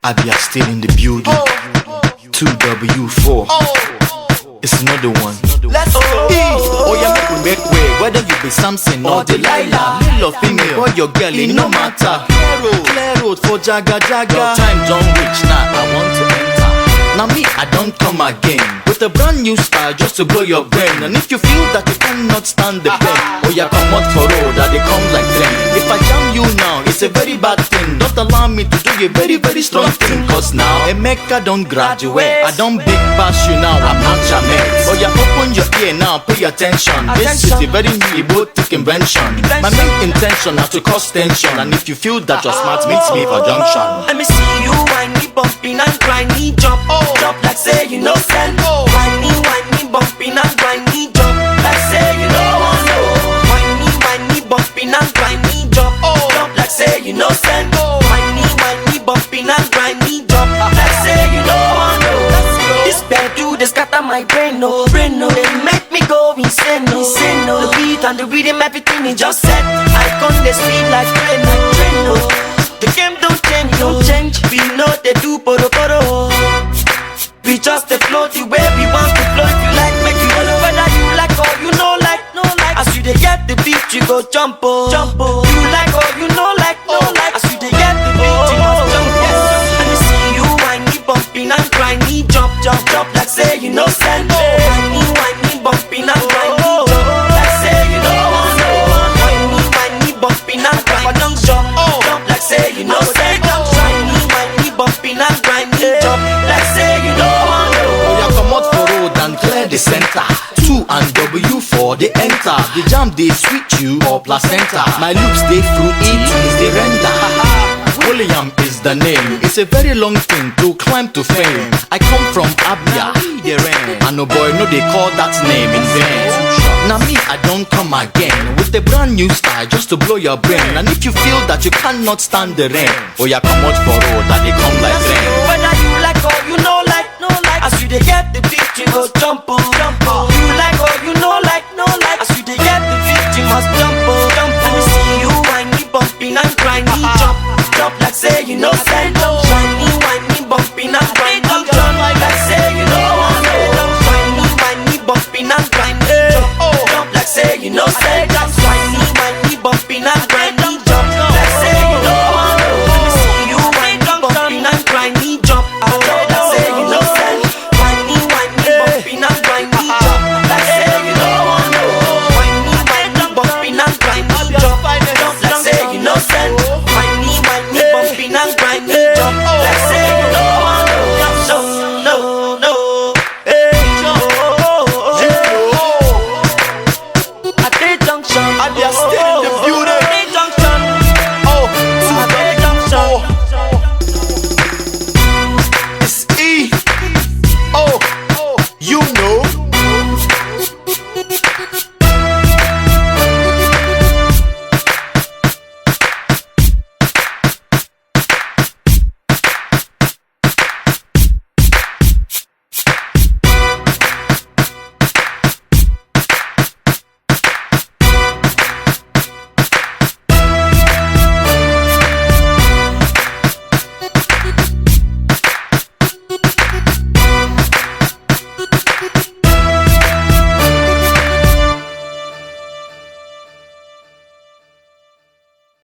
Abia still in the building. 2W4. It's another one. Let's go. Oh yeah, make way. Whether you be Samson or Delilah, male or female, boy or girl, it no matter. Clear road for Jaga Jaga. Your time don't reach now. I want to enter. Now me, I don't come again with a brand new style just to blow your brain. And if you feel that you cannot stand the pain, oh yeah, come out for road that they come like them. If I jam you now, it's a very bad thing. Don't allow me to do a very, very strong thing. Cause now, Emeka don't graduate. I don't big pass you now, I'm not your mate. Oh yeah, open your ear now, pay attention. This is a very new erotic invention. My main intention is to cause tension. And if you feel that you're smart, meet me for junction. Let me see you whiny, bumping and grinding, jump, jump like say you know send. Whiny, whiny, bumping and grinding, jump like say you know want to. Whiny, whiny, bumping and grinding, jump, jump like say you know send. Whiny, whiny, bumping and grinding, jump like say you know want to. This bedroom they scatter my brain, no, brain, no. They make me go insane, no, insane, no. The beat and the rhythm, everything is just set. I come they speed like train, no. The game don't change, don't change. We know they do poro poro. We just the flow the way we want to flow. If you like, make you follow. Whether you like or you know like, no like. As you they get the beat, you go jump oh, jump oh. You like or you know like, no like. As you they get the beat, you must jump yes. Let me see you whiny, bumping and grinding, jump, jump, jump like say you know send. Whiny, whiny, bumping and grinding, jump like say you know want. Whiny, whiny, bumping and grinding, jump, jump like say you know send. Whiny, whiny, bumping and grinding, jump like say you know. Clear the center. 2 and W4 they enter. The jam they sweet you or placenta. My loops they fruity, is the render. William is the name. It's a very long thing to climb to fame. I come from Abia, and no boy no they call that name in vain. Now me I don't come again with a brand new style just to blow your brain. And if you feel that you cannot stand the rain, oh yeah, come out for road that they come like rain. Whether you like or you know like, no like. As you they get the beat, you go jump oh, jump oh. You like or you know like, no like. As you they get the beat, you must jump oh, jump oh. Let me see you whiny, bumping and grinding, jump, jump like say you know send. Whiny, whiny, bumping and grinding, jump like say you know want to. Whiny, whiny, bumping and grinding, jump, jump like say you know send. Whiny, whiny, bumping and grinding, jump like say you know want to. Let me see you whiny, bumping and grinding, jump like say you know send. Whiny, whiny, bumping and grinding, jump like say you know want to. Whiny, whiny, bumping and grinding, jump like say you know send. Whiny, whiny, bumping and grinding, jump